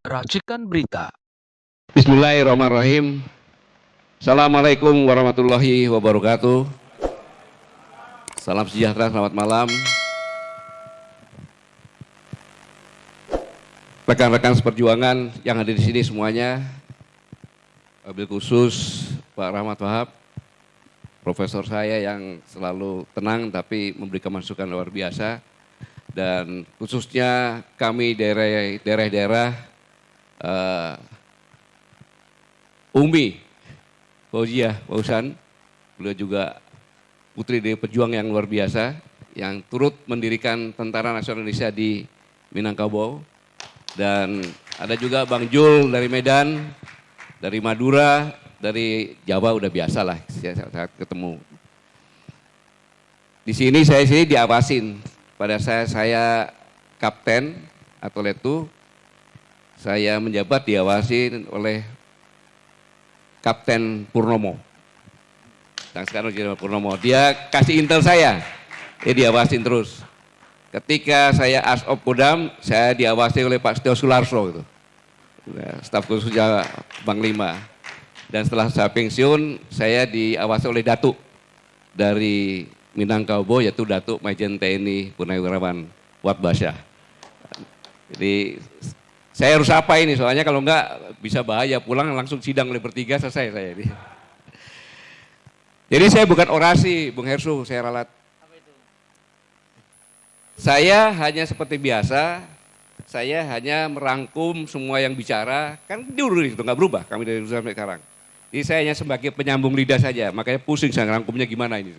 Racikan berita. Bismillahirrahmanirrahim. Assalamualaikum warahmatullahi wabarakatuh. Salam sejahtera, selamat malam. Rekan-rekan seperjuangan yang hadir di sini semuanya, wabil khusus Pak Rahmat Wahab, profesor saya yang selalu tenang tapi memberikan masukan luar biasa, dan khususnya kami daerah-daerah Umi Fauziah Fausan, beliau juga putri dari pejuang yang luar biasa yang turut mendirikan Tentara Nasional Indonesia di Minangkabau, dan ada juga Bang Jul dari Medan, dari Madura, dari Jawa udah biasa lah saat ketemu. Di sini saya diawasin, pada saya kapten atau letu, saya menjabat diawasin oleh Kapten Purnomo. Dan sekarang Jenderal Purnomo, dia kasih intel saya, dia diawasin terus. Ketika saya Asop Kodam, saya diawasi oleh Pak Setio Sularso, gitu. Staf khususnya Panglima. Dan setelah saya pensiun, saya diawasi oleh Datuk dari Minangkabau, yaitu Datuk Majen TNI Purnawirawan Wat Basyah. Jadi saya harus apa ini, soalnya kalau enggak bisa bahaya, pulang langsung sidang oleh bertiga, selesai saya ini. Jadi saya bukan orasi, Bung Hersu, saya ralat. Saya hanya seperti biasa, saya hanya merangkum semua yang bicara, kan dulu itu nggak berubah kami dari dulu sampai sekarang. Jadi saya hanya sebagai penyambung lidah saja, makanya pusing saya ngerangkumnya gimana ini.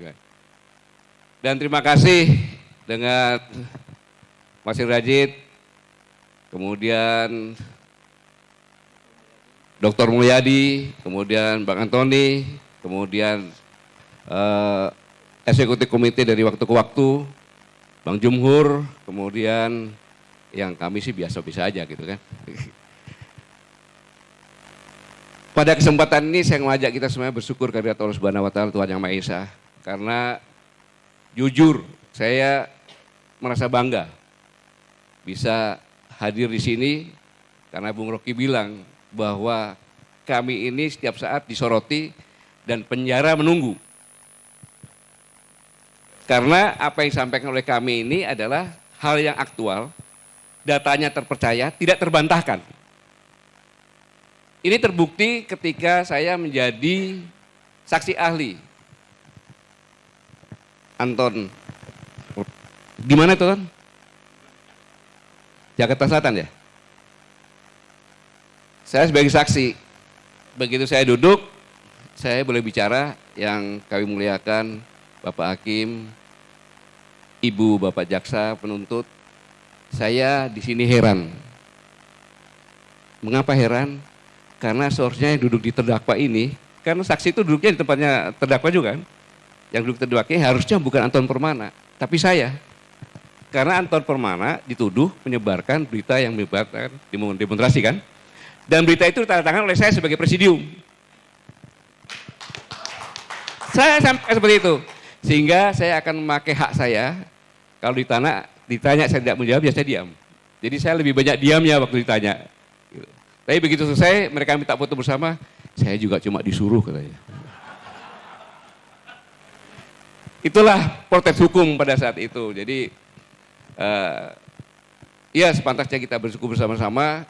Dan terima kasih dengan Mas Rajid, kemudian Dr. Mulyadi, kemudian Bang Antoni, kemudian eksekutif komite dari waktu ke waktu, Bang Jumhur, kemudian yang kami sih biasa-biasa aja gitu kan. Pada kesempatan ini saya mengajak kita semuanya bersyukur kehadirat Allah Subhanahu wa Ta'ala, Tuhan Yang Maha Esa. Karena jujur saya merasa bangga bisa hadir di sini karena Bung Rocky bilang bahwa kami ini setiap saat disoroti dan penjara menunggu. Karena apa yang disampaikan oleh kami ini adalah hal yang aktual, datanya terpercaya, tidak terbantahkan. Ini terbukti ketika saya menjadi saksi ahli. Anton, di mana itu kan? Jakarta Selatan ya? Saya sebagai saksi, begitu saya duduk, saya boleh bicara, yang kami muliakan Bapak Hakim, Ibu Bapak Jaksa, penuntut. Saya di sini heran. Mengapa heran? Karena seharusnya yang duduk di terdakwa ini, karena saksi itu duduknya di tempatnya terdakwa juga kan? Yang duduk terdakwa harusnya bukan Anton Permana, tapi saya. Karena Anton Permana dituduh menyebarkan berita yang menyebarkan demonstrasi kan? Dan berita itu ditandatangan oleh saya sebagai presidium. Saya sampai seperti itu. Sehingga saya akan memakai hak saya, kalau ditanya saya tidak menjawab, ya saya diam. Jadi saya lebih banyak diamnya waktu ditanya. Tapi begitu selesai, mereka minta foto bersama, saya juga cuma disuruh katanya. Itulah protes hukum pada saat itu. Jadi ya sepantasnya kita bersyukur bersama-sama.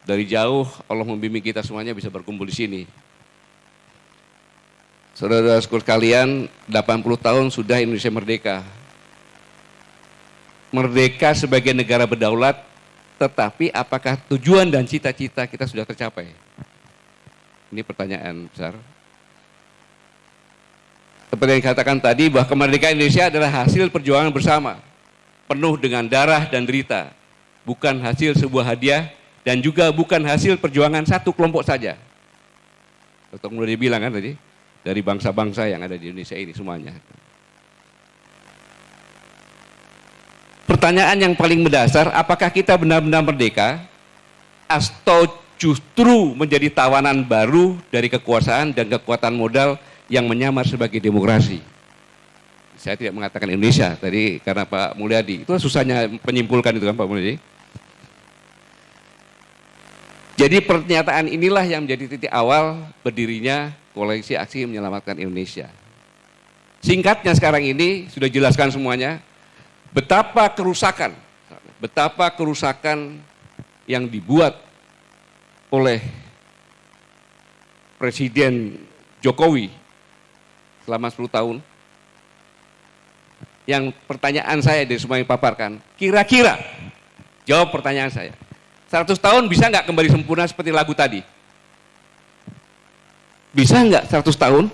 Dari jauh Allah membimbing kita semuanya bisa berkumpul di sini. Saudara-saudara sekalian, 80 tahun sudah Indonesia merdeka. Merdeka sebagai negara berdaulat, tetapi apakah tujuan dan cita-cita kita sudah tercapai? Ini pertanyaan besar. Seperti yang dikatakan tadi, bahwa kemerdekaan Indonesia adalah hasil perjuangan bersama, penuh dengan darah dan derita, bukan hasil sebuah hadiah, dan juga bukan hasil perjuangan satu kelompok saja. Dr. Mulyadi bilang kan tadi, dari bangsa-bangsa yang ada di Indonesia ini semuanya. Pertanyaan yang paling mendasar, apakah kita benar-benar merdeka atau justru menjadi tawanan baru dari kekuasaan dan kekuatan modal yang menyamar sebagai demokrasi? Saya tidak mengatakan Indonesia tadi karena Pak Mulyadi, itu susahnya menyimpulkan itu kan Pak Mulyadi. Jadi pernyataan inilah yang menjadi titik awal berdirinya Koalisi Aksi Menyelamatkan Indonesia. Singkatnya sekarang ini sudah jelaskan semuanya, betapa kerusakan yang dibuat oleh Presiden Jokowi selama 10 tahun. Yang pertanyaan saya dari semua yang paparkan, kira-kira jawab pertanyaan saya, 100 tahun bisa nggak kembali sempurna seperti lagu tadi? Bisa nggak 100 tahun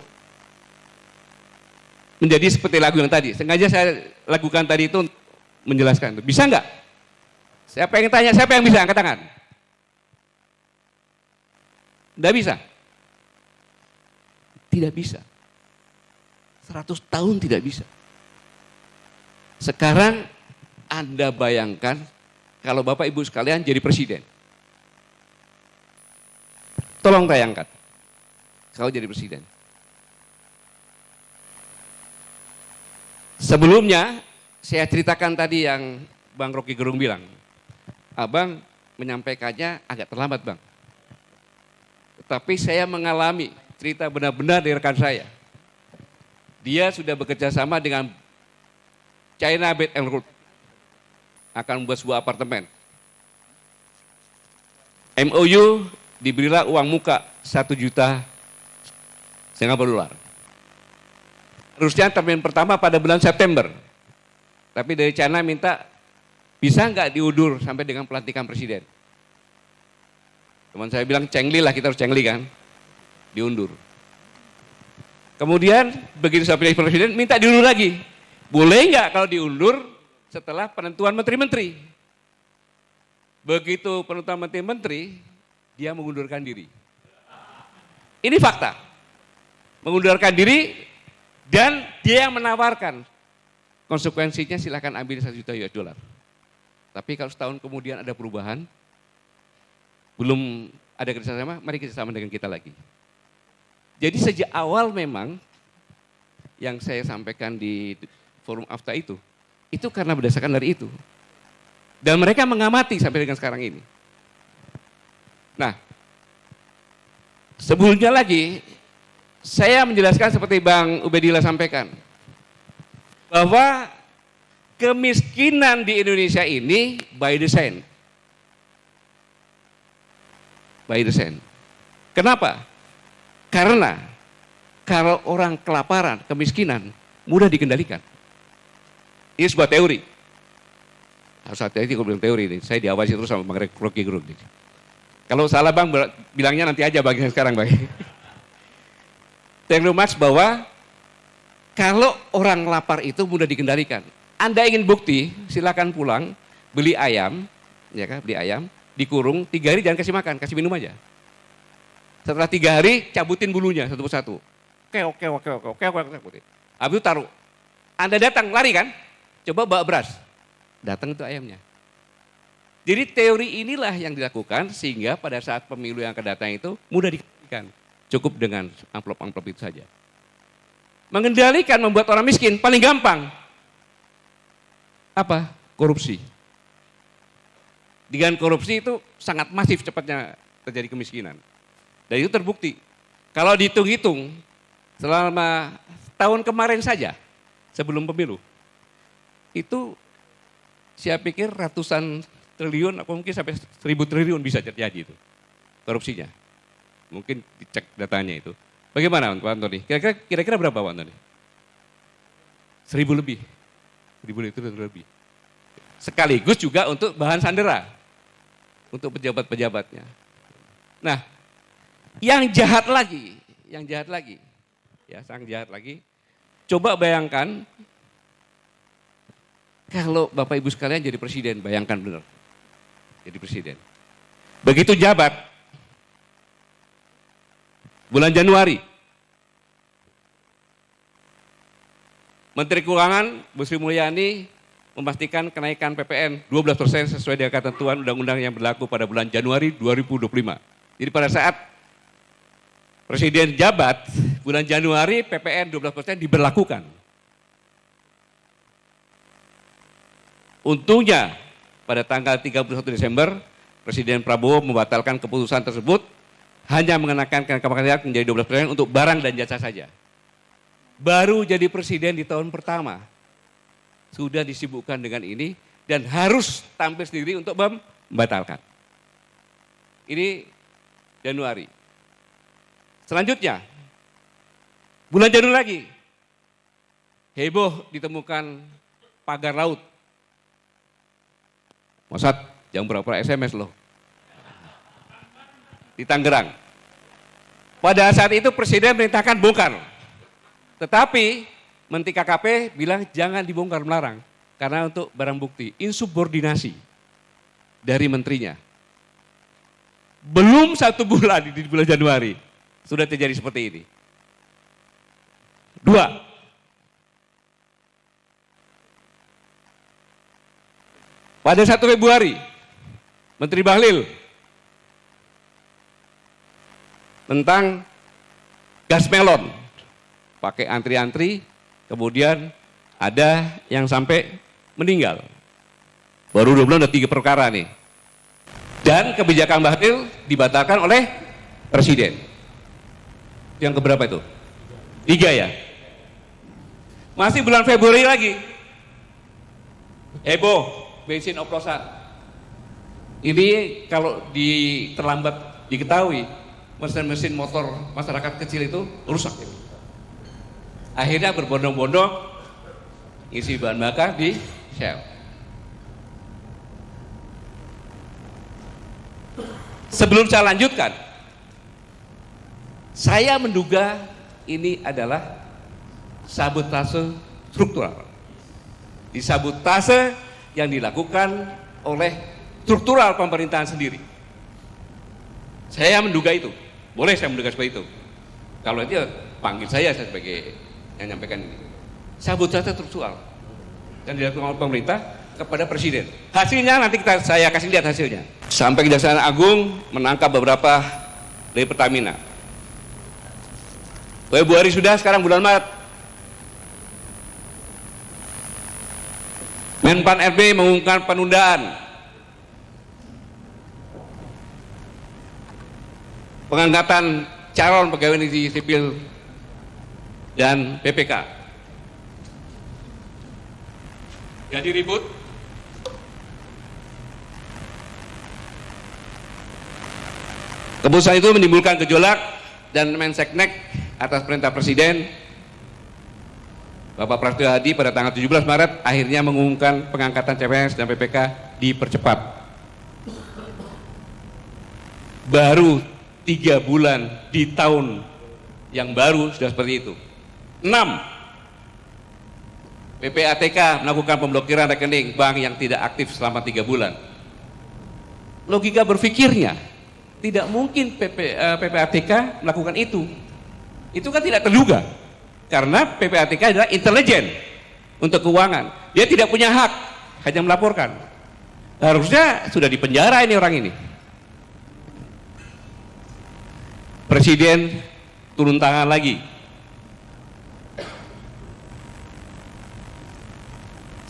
menjadi seperti lagu yang tadi? Sengaja saya lakukan tadi itu menjelaskan. Bisa nggak? Saya pengen tanya, siapa yang bisa? Angkat tangan. Nggak bisa. Tidak bisa. 100 tahun tidak bisa. Sekarang Anda bayangkan kalau Bapak Ibu sekalian jadi presiden. Tolong bayangkan. Kalau jadi presiden. Sebelumnya saya ceritakan tadi yang Bang Rocky Gerung bilang. Abang menyampaikannya agak terlambat, Bang. Tetapi saya mengalami cerita benar-benar dari rekan saya. Dia sudah bekerja sama dengan China Belt and Road. Akan membuat sebuah apartemen. MOU diberilah uang muka 1,5 juta. Harusnya termin pertama pada bulan September. Tapi dari China minta, bisa nggak diundur sampai dengan pelantikan presiden? Teman saya bilang cengli lah, kita harus cengli kan. Diundur. Kemudian begitu sampai presiden minta diundur lagi. Boleh nggak kalau diundur setelah penentuan menteri-menteri? Begitu penentuan menteri-menteri, dia mengundurkan diri. Ini fakta. Mengundurkan diri dan dia yang menawarkan. Konsekuensinya silakan ambil 1 juta US$. Tapi kalau setahun kemudian ada perubahan, belum ada kerjasama, mari kerjasama dengan kita lagi. Jadi sejak awal memang yang saya sampaikan di forum AFTA itu karena berdasarkan dari itu. Dan mereka mengamati sampai dengan sekarang ini. Nah, sebelumnya lagi, saya menjelaskan seperti Bang Ubedillah sampaikan, bahwa kemiskinan di Indonesia ini by design. By design. Kenapa? Karena kalau orang kelaparan, kemiskinan, mudah dikendalikan. Ini sebuah teori. Harus hati-hati kalau bilang teori ini. Saya diawasi terus sama Bang Rocky Gerung. Kalau salah Bang, bilangnya nanti aja Bang sekarang Bang. Teknologi Marx bahwa kalau orang lapar itu mudah dikendalikan. Anda ingin bukti, silakan pulang, beli ayam, ya kan, beli ayam, dikurung, 3 hari jangan kasih makan, kasih minum aja. Setelah 3 hari, cabutin bulunya satu persatu. Oke. Habis itu taruh. Anda datang, lari kan? Coba bawa beras. Datang itu ayamnya. Jadi teori inilah yang dilakukan sehingga pada saat pemilu yang akan datang itu mudah dikendalikan. Cukup dengan amplop-amplop itu saja. Mengendalikan membuat orang miskin paling gampang. Apa? Korupsi. Dengan korupsi itu sangat masif cepatnya terjadi kemiskinan. Dan itu terbukti. Kalau dihitung-hitung selama tahun kemarin saja sebelum pemilu, itu saya pikir ratusan triliun atau mungkin sampai 1.000 triliun bisa terjadi itu korupsinya. Mungkin dicek datanya itu. Bagaimana Pak Antoni? Kira-kira berapa Pak Antoni? 1.000 lebih. 1.000 lebih. Sekaligus juga untuk bahan sandera. Untuk pejabat-pejabatnya. Nah, yang jahat lagi. Ya, sangat jahat lagi. Coba bayangkan, kalau Bapak Ibu sekalian jadi presiden, bayangkan benar. Jadi presiden. Begitu jabat, bulan Januari, Menteri Keuangan Bu Sri Mulyani memastikan kenaikan PPN 12% sesuai dengan ketentuan undang-undang yang berlaku pada bulan Januari 2025. Jadi pada saat Presiden jabat, bulan Januari PPN 12% diberlakukan. Untungnya pada tanggal 31 Desember Presiden Prabowo membatalkan keputusan tersebut hanya mengenakan KPK menjadi 12% untuk barang dan jasa saja. Baru jadi presiden di tahun pertama sudah disibukkan dengan ini dan harus tampil sendiri untuk membatalkan. Ini Januari. Selanjutnya, bulan Januari lagi, heboh ditemukan pagar laut. Mossad, jam berapa SMS loh. Di Tangerang. Pada saat itu Presiden merintahkan bongkar. Tetapi Menteri KKP bilang jangan dibongkar, melarang. Karena untuk barang bukti, insubordinasi dari menterinya. Belum 1 bulan di bulan Januari, sudah terjadi seperti ini. 2. Pada 1 Februari, Menteri Bahlil tentang gas melon, pakai antri-antri, kemudian ada yang sampai meninggal. Baru 2 bulan ada 3 perkara nih. Dan kebijakan Bahlil dibatalkan oleh Presiden. Yang keberapa itu? 3 ya. Masih bulan Februari lagi. Heboh, bensin oplosan. Ini kalau terlambat diketahui, mesin-mesin motor masyarakat kecil itu rusak. Akhirnya berbondong-bondong isi bahan bakar di Shell. Sebelum saya lanjutkan, saya menduga ini adalah sabotase struktural. Disabotase yang dilakukan oleh struktural pemerintahan sendiri. Saya menduga itu. Boleh saya menduga seperti itu. Kalau itu panggil saya sebagai yang menyampaikan ini. Sabotase struktural yang dilakukan oleh pemerintah kepada Presiden. Hasilnya nanti saya kasih lihat hasilnya. Sampai Kejaksaan Agung menangkap beberapa dari Pertamina. Februari sudah, sekarang bulan Maret. Menpan RB mengumumkan penundaan pengangkatan calon pegawai negeri sipil dan PPK. Jadi ribut. Keputusan itu menimbulkan gejolak dan Menseknek atas perintah Presiden Bapak Prasetyo Hadi pada tanggal 17 Maret akhirnya mengumumkan pengangkatan CPNS dan PPK dipercepat. Baru 3 bulan di tahun yang baru sudah seperti itu. 6. PPATK melakukan pemblokiran rekening bank yang tidak aktif selama 3 bulan. Logika berpikirnya, tidak mungkin PPATK melakukan itu. Itu kan tidak terduga. Karena PPATK adalah intelijen untuk keuangan. Dia tidak punya hak, hanya melaporkan. Harusnya sudah dipenjara ini orang ini. Presiden turun tangan lagi.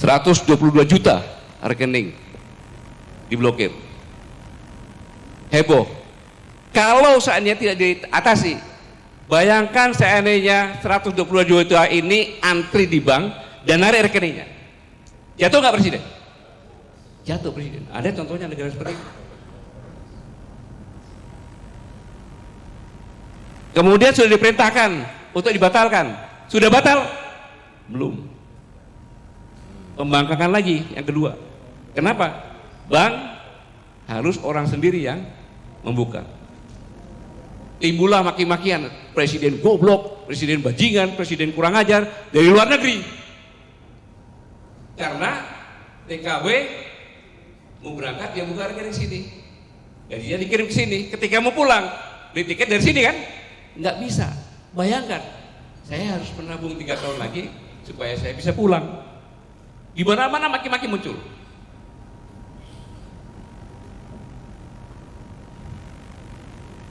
122 juta rekening diblokir. Heboh. Kalau seandainya tidak diatasi, bayangkan seandainya 122 juta ini antri di bank dan narik rekeningnya. Jatuh nggak Presiden? Jatuh Presiden. Ada contohnya negara seperti itu. Kemudian sudah diperintahkan untuk dibatalkan. Sudah batal? Belum. Pembangkangan lagi yang kedua. Kenapa? Bank harus orang sendiri yang membuka. Timbullah maki-makian, Presiden goblok, Presiden bajingan, Presiden kurang ajar dari luar negeri. Karena TKW mau berangkat dia buka rekening sini. Jadi dia dikirim ke sini, ketika mau pulang beli tiket dari sini kan? Nggak bisa. Bayangkan, saya harus menabung 3 tahun lagi supaya saya bisa pulang. Di mana-mana maki-maki muncul.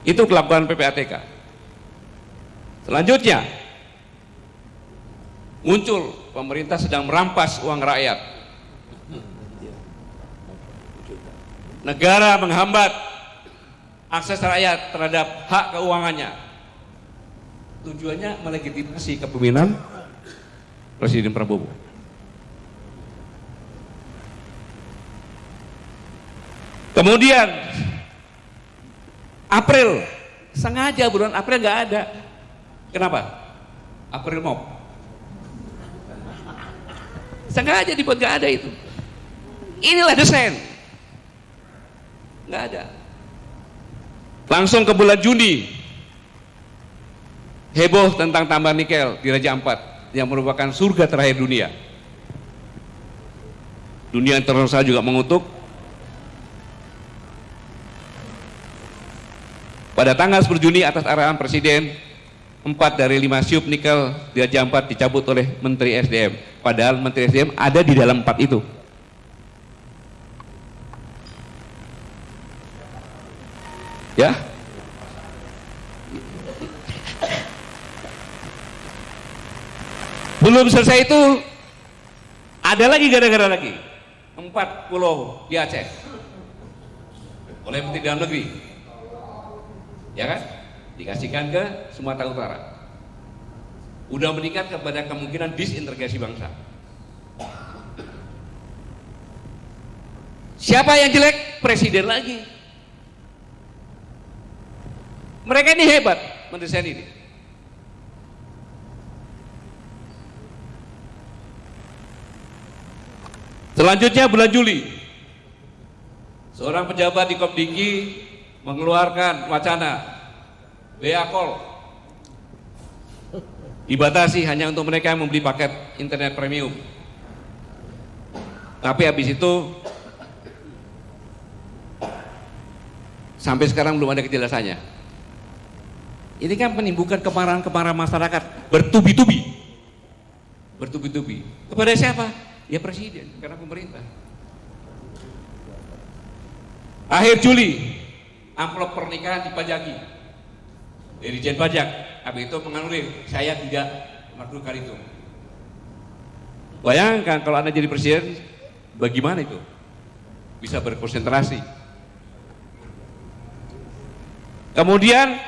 Itu kelakuan PPATK. Selanjutnya, muncul pemerintah sedang merampas uang rakyat. negara menghambat akses rakyat terhadap hak keuangannya. Tujuannya melegitimasi kepemimpinan Presiden Prabowo. Kemudian April, sengaja bulan April nggak ada. Kenapa? April Mop. Sengaja dibuat nggak ada itu. Inilah desain. Nggak ada. Langsung ke bulan Juni, heboh tentang tambang nikel di Raja Ampat yang merupakan surga terakhir dunia. Dunia internasional juga mengutuk. Pada tanggal 10 Juni atas arahan Presiden, 4 dari 5 syub nikel di Raja Ampat dicabut oleh Menteri SDM. Padahal Menteri SDM ada di dalam 4 itu. Ya. Belum selesai itu, ada lagi gara-gara lagi. 4 pulau di Aceh oleh Menteri Dalam Negeri. Ya kan? Dikasihkan ke Sumatera Utara. Udah meningkat kepada kemungkinan disintegrasi bangsa. Siapa yang jelek? Presiden lagi. Mereka ini hebat mendesain ini. Selanjutnya bulan Juli, seorang pejabat di Komdinggi mengeluarkan wacana Beakol dibatasi hanya untuk mereka yang membeli paket internet premium. Tapi habis itu sampai sekarang belum ada kejelasannya. Ini kan menimbulkan kemarahan masyarakat bertubi-tubi. Bertubi-tubi. Kepada siapa? Ya Presiden, karena pemerintah. Akhir Juli, amplop pernikahan dipajaki dari Dirjen Pajak. Habis itu menganulir, saya tidak melakukan itu. Bayangkan kalau Anda jadi Presiden, bagaimana itu? Bisa berkonsentrasi. Kemudian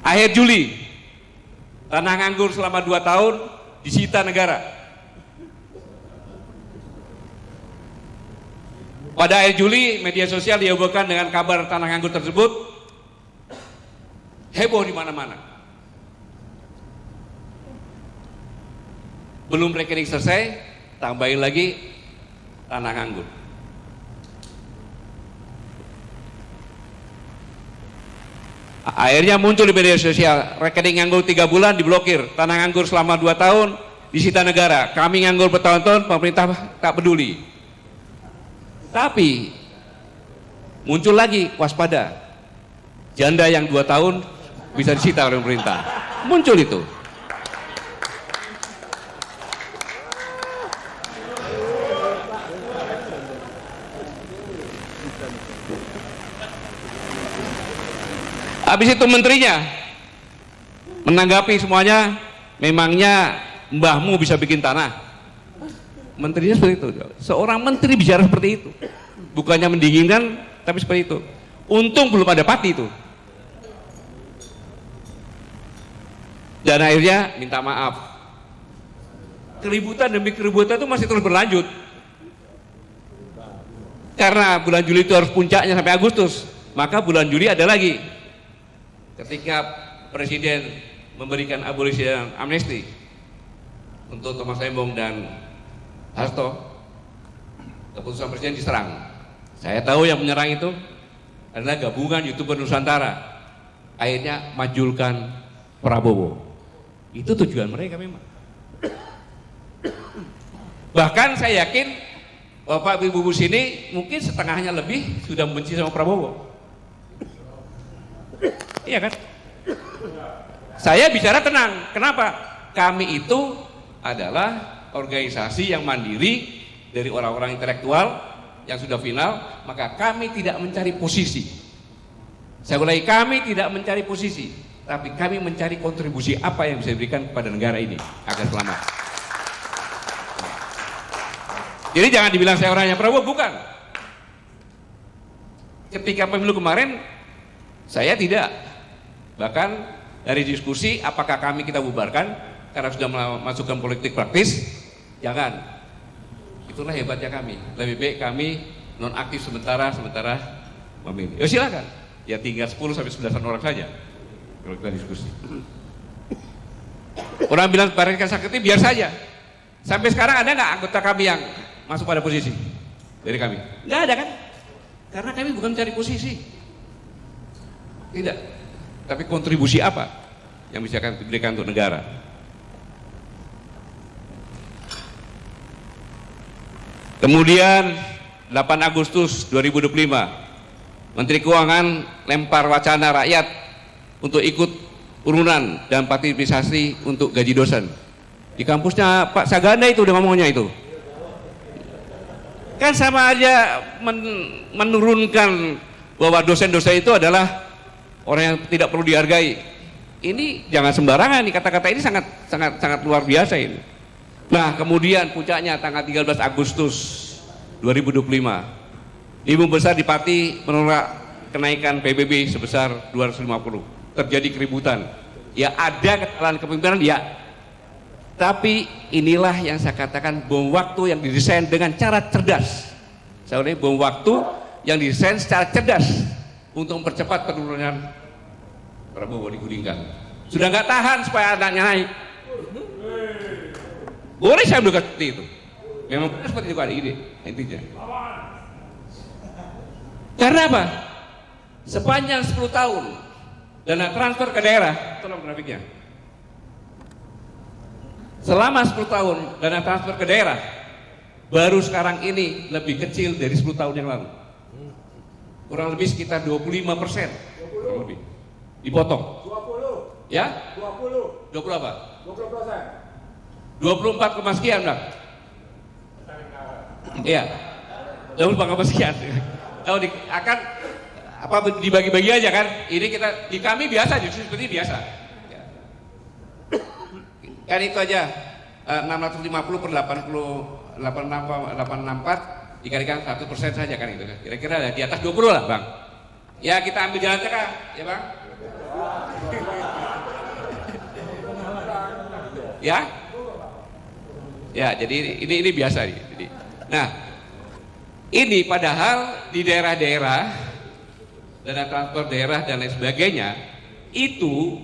akhir Juli, tanah nganggur selama 2 tahun disita negara. Pada akhir Juli, media sosial dihebohkan dengan kabar tanah nganggur tersebut. Heboh di mana-mana. Belum rekening selesai, tambahin lagi tanah nganggur. Akhirnya muncul di media sosial, rekening nganggur 3 bulan diblokir, tanah nganggur selama 2 tahun disita negara. Kami nganggur bertahun-tahun, pemerintah tak peduli. Tapi muncul lagi, waspada, janda yang 2 tahun bisa disita oleh pemerintah. Muncul itu. Habis itu menterinya menanggapi semuanya, memangnya mbahmu bisa bikin tanah? Menterinya seperti itu. Seorang menteri bicara seperti itu, bukannya mendinginkan, tapi seperti itu. Untung belum ada pati itu. Dan akhirnya minta maaf. Keributan demi keributan itu masih terus berlanjut. Karena bulan Juli itu harus puncaknya sampai Agustus, maka bulan Juli ada lagi. Ketika Presiden memberikan abolisi dan amnesti untuk Thomas Lembong dan Hasto, keputusan Presiden diserang. Saya tahu yang menyerang itu adalah gabungan YouTuber Nusantara. Akhirnya majulkan Prabowo. Itu tujuan mereka memang. Bahkan saya yakin Bapak Ibu sini mungkin setengahnya lebih sudah membenci sama Prabowo. Iya kan? Saya bicara tenang. Kenapa? Kami itu adalah organisasi yang mandiri dari orang-orang intelektual yang sudah final, maka kami tidak mencari posisi. Saya ulangi, kami tidak mencari posisi, tapi kami mencari kontribusi apa yang bisa diberikan kepada negara ini agar selamat. Jadi jangan dibilang saya orangnya Prabowo, bukan. Ketika pemilu kemarin, saya tidak. Bahkan dari diskusi, apakah kami kita bubarkan karena sudah memasukkan politik praktis? Jangan. Itulah hebatnya kami. Lebih baik kami nonaktif sementara memilih. Ya silakan. Ya tinggal 10 sampai 11 orang saja. Kalau kita diskusi. Orang bilang Barangkali Sakti biar saja. Sampai sekarang ada nggak anggota kami yang masuk pada posisi dari kami? Nggak ada kan? Karena kami bukan mencari posisi. Tidak. Tapi kontribusi apa yang bisa kami berikan untuk negara? Kemudian 8 Agustus 2025, Menteri Keuangan lempar wacana rakyat untuk ikut urunan dan partisipasi untuk gaji dosen. Di kampusnya Pak Saganda itu udah ngomongnya itu. Kan sama aja menurunkan bahwa dosen-dosen itu adalah orang yang tidak perlu dihargai. Ini jangan sembarangan nih, kata-kata ini sangat luar biasa ini. Nah, kemudian puncaknya tanggal 13 Agustus 2025, Ibu Besar di Pati menolak kenaikan PBB sebesar 250. Terjadi keributan. Ya ada kesalahan kepemimpinan, ya. Tapi inilah yang saya katakan bom waktu yang didesain dengan cara cerdas. Saya ulangi, bom waktu yang didesain secara cerdas untuk mempercepat penurunan Prabowo digulingkan. Sudah nggak tahan supaya anaknya naik. Boleh saya bilang seperti itu. Memang seperti itu kan ide intinya. Karena apa? Sepanjang 10 tahun dana transfer ke daerah, tolong grafiknya. Selama 10 tahun dana transfer ke daerah baru sekarang ini lebih kecil dari 10 tahun yang lalu. Kurang lebih sekitar 25%. Kurang lebih. Dipotong. 20. Ya? 20. 20 apa? 20%. 24, sekian, Bang. Iya. 24, sekian. Kalau akan apa dibagi-bagi aja kan? Ini kita di kami biasa, justru seperti biasa. Ya. Kan itu aja 650 per 864 dikalikan 1% saja kan itu kan. Kira-kira di atas 20 lah, Bang. Ya kita ambil jalan tengah, ya Bang. Ya? Ya, jadi ini biasa nih. Jadi, nah, ini padahal di daerah-daerah dana transfer daerah dan lain sebagainya itu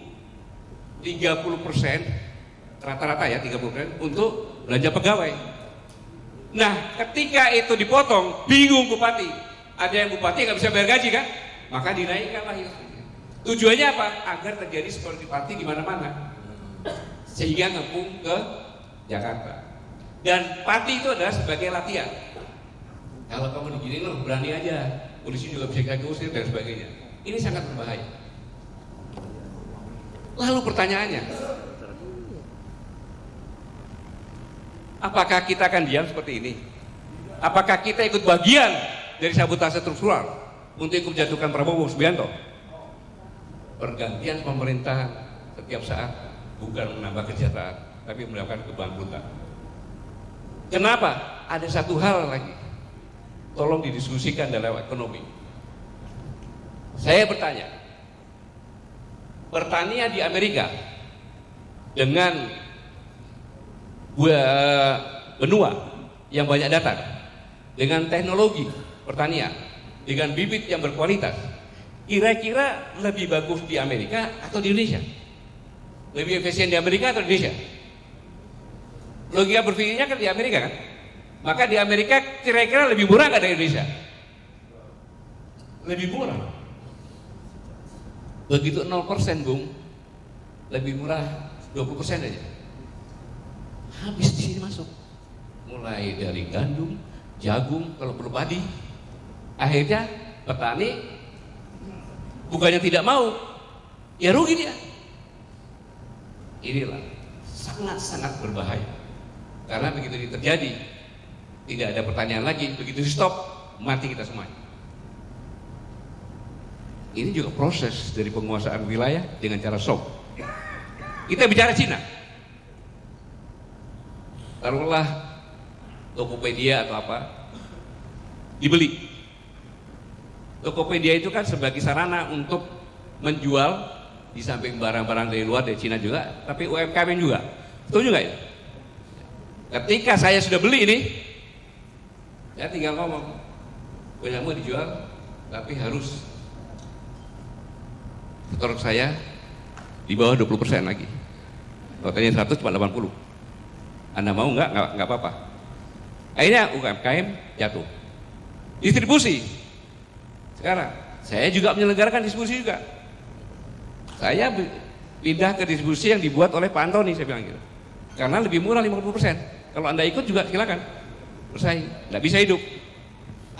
30% rata-rata ya 30% untuk belanja pegawai. Nah, ketika itu dipotong, bingung bupati. Ada yang bupati nggak bisa bayar gaji kan? Maka dinaikkanlah itu. Tujuannya apa? Agar terjadi seperti party di mana-mana, sehingga ngepung ke Jakarta. Dan party itu adalah sebagai latihan. Kalau kamu digini loh, berani aja. Polisi juga bisa kita usir dan sebagainya. Ini sangat berbahaya. Lalu pertanyaannya, apakah kita akan diam seperti ini? Apakah kita ikut bagian dari sabotase struktural untuk ikut menjatuhkan Prabowo Subianto? Pergantian pemerintah setiap saat bukan menambah kesejahteraan, tapi mendapatkan kebangkrutan. Kenapa? Ada satu hal lagi, tolong didiskusikan dalam ekonomi. Saya bertanya, pertanian di Amerika dengan benua yang banyak datang, dengan teknologi pertanian, dengan bibit yang berkualitas, kira-kira lebih bagus di Amerika atau di Indonesia? Lebih efisien di Amerika atau di Indonesia? Logika berpikirnya kan di Amerika kan? Maka di Amerika kira-kira lebih murah nggak dari Indonesia? Lebih murah. Begitu 0%, Bung, lebih murah 20% aja. Habis di sini masuk. Mulai dari gandum, jagung, kalau perlu padi. Akhirnya petani bukannya tidak mau, ya rugi dia. Inilah sangat-sangat berbahaya. Karena begitu ini terjadi, tidak ada pertanyaan lagi, begitu di stop, mati kita semuanya. Ini juga proses dari penguasaan wilayah dengan cara shock. Kita bicara Cina. Taruhlah Tokopedia atau apa, dibeli. Tokopedia itu kan sebagai sarana untuk menjual di samping barang-barang dari luar, dari Cina juga, tapi UMKM juga. Setuju nggak ya? Ketika saya sudah beli ini, saya tinggal ngomong, punya mau dijual, tapi harus setor saya di bawah 20% lagi. Totalnya 100 cuma 80. Anda mau nggak apa-apa. Akhirnya UMKM jatuh. Distribusi. Sekarang saya juga menyelenggarakan distribusi juga. Saya pindah ke distribusi yang dibuat oleh Pak Antoni, saya bilang gitu. Karena lebih murah 50%. Kalau Anda ikut juga silakan. Bersaing, nggak bisa hidup.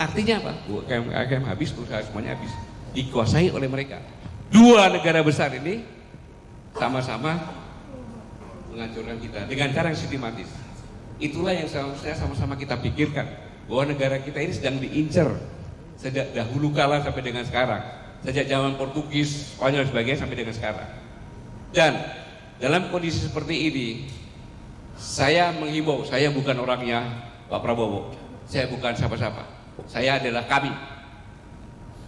Artinya apa? UMKM habis, usaha semuanya habis. Dikuasai oleh mereka. Dua negara besar ini sama-sama menghancurkan kita dengan cara yang sistematis. Itulah yang seharusnya sama-sama kita pikirkan, bahwa negara kita ini sedang diincar sejak dahulu kala sampai dengan sekarang, sejak zaman Portugis, Spanyol dan sebagainya sampai dengan sekarang. Dan dalam kondisi seperti ini, saya menghimbau, saya bukan orangnya Pak Prabowo, saya bukan siapa-siapa, saya adalah kami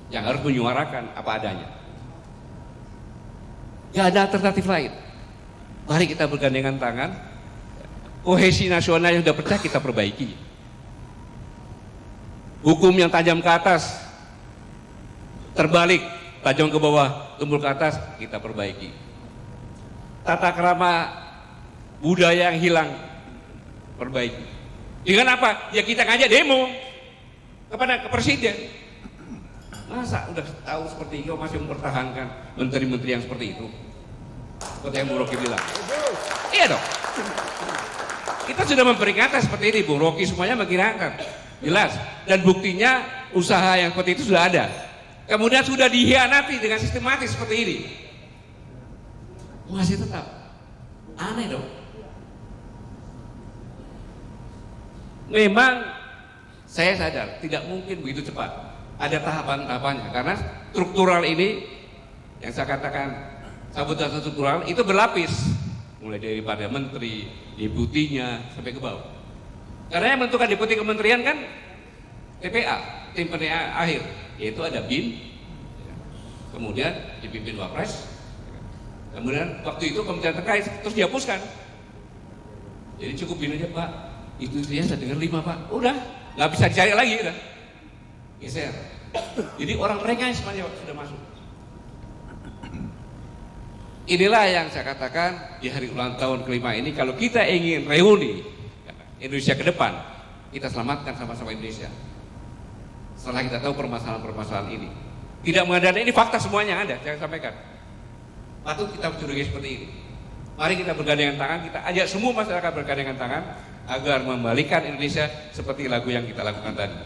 yang harus menyuarakan apa adanya. Gak ada alternatif lain. Mari kita bergandengan tangan, kohesi nasional yang sudah pecah kita perbaiki. Hukum yang tajam ke atas, terbalik, tajam ke bawah, tumpul ke atas, kita perbaiki. Tata krama budaya yang hilang, perbaiki. Dengan apa? Ya kita ngajak demo kepada presiden. Masa udah tahu seperti itu masih mempertahankan menteri-menteri yang seperti itu? Seperti yang Bung Rocky bilang. Iya dong. Kita sudah memperingatkan seperti ini, Bung Rocky semuanya mengingatkan. Jelas. Dan buktinya usaha yang seperti itu sudah ada. Kemudian sudah dihianati dengan sistematis seperti ini. Masih tetap. Aneh dong. Memang saya sadar tidak mungkin begitu cepat. Ada tahapan-tahapannya. Karena struktural ini yang saya katakan sabotase struktural itu berlapis. Mulai daripada menteri, deputinya sampai ke bawah. Karena yang menentukan deputi kementerian kan TPA, tim penilaian akhir, yaitu ada BIN, kemudian dipimpin Wapres, kemudian waktu itu kementerian terkait terus dihapuskan. Jadi cukup BIN aja Pak, itu dia saya dengar 5 Pak, udah nggak bisa dicari lagi, udah geser. Jadi orang mereka semuanya sudah masuk. Inilah yang saya katakan di hari ulang tahun kelima ini, kalau kita ingin reuni Indonesia ke depan, kita selamatkan sama-sama Indonesia. Setelah kita tahu permasalahan-permasalahan ini, tidak mengandalkan ini fakta semuanya ada, saya sampaikan. Patut kita mencurigai seperti ini. Mari kita bergandengan tangan, kita ajak semua masyarakat bergandengan tangan agar membalikan Indonesia seperti lagu yang kita lakukan tadi.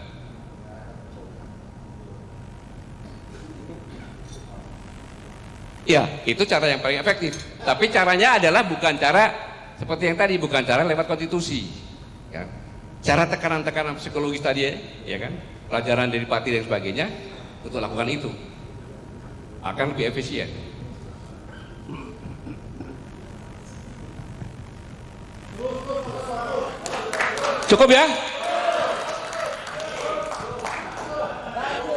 Ya, itu cara yang paling efektif. Tapi caranya adalah bukan cara seperti yang tadi, bukan cara lewat konstitusi. Ya. Cara tekanan-tekanan psikologis tadi, ya kan, pelajaran dari Pati dan sebagainya, untuk lakukan itu akan lebih efisien. Cukup ya?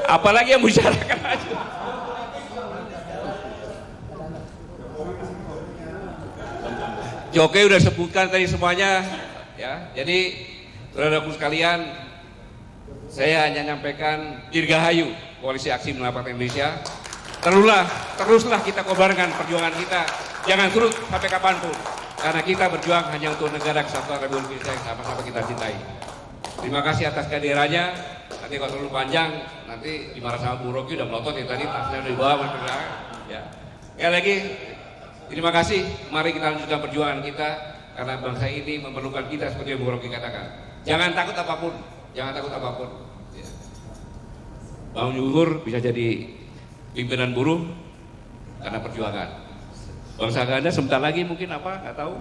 Apalagi yang bicarakan aja. Jokowi udah sebutkan tadi semuanya, ya. Jadi saudaraku sekalian, saya hanya nyampaikan dirgahayu Koalisi Aksi Menyelamatkan Indonesia. Teruslah kita kobarkan perjuangan kita, jangan surut sampai kapanpun, karena kita berjuang hanya untuk negara kesatuan Republik Indonesia yang sama-sama kita cintai. Terima kasih atas kehadirannya. Nanti kalau terlalu panjang, nanti dimarah sama Bu Rocky, udah melotot ya tadi, tasnya udah dibawa, ya. Sekali lagi, terima kasih. Mari kita lanjutkan perjuangan kita, karena bangsa ini memerlukan kita seperti yang Bu Rocky katakan. Jangan takut apapun, jangan takut apapun. Ya. Bang Yuhur bisa jadi pimpinan buruh karena perjuangan. Bang Saganda sebentar lagi mungkin apa, nggak tahu.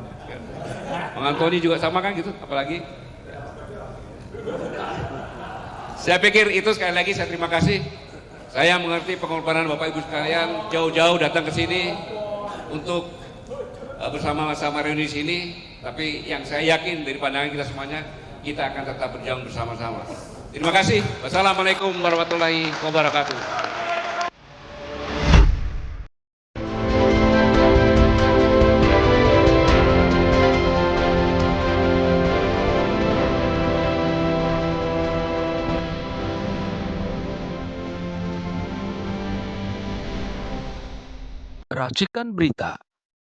Bang Antoni juga sama kan gitu, apalagi. Saya pikir itu, sekali lagi saya terima kasih. Saya mengerti pengorbanan Bapak Ibu sekalian jauh-jauh datang ke sini untuk bersama-sama reuni di sini. Tapi yang saya yakin dari pandangan kita semuanya, kita akan tetap berjuang bersama-sama. Terima kasih. Wassalamualaikum warahmatullahi wabarakatuh. Racikan berita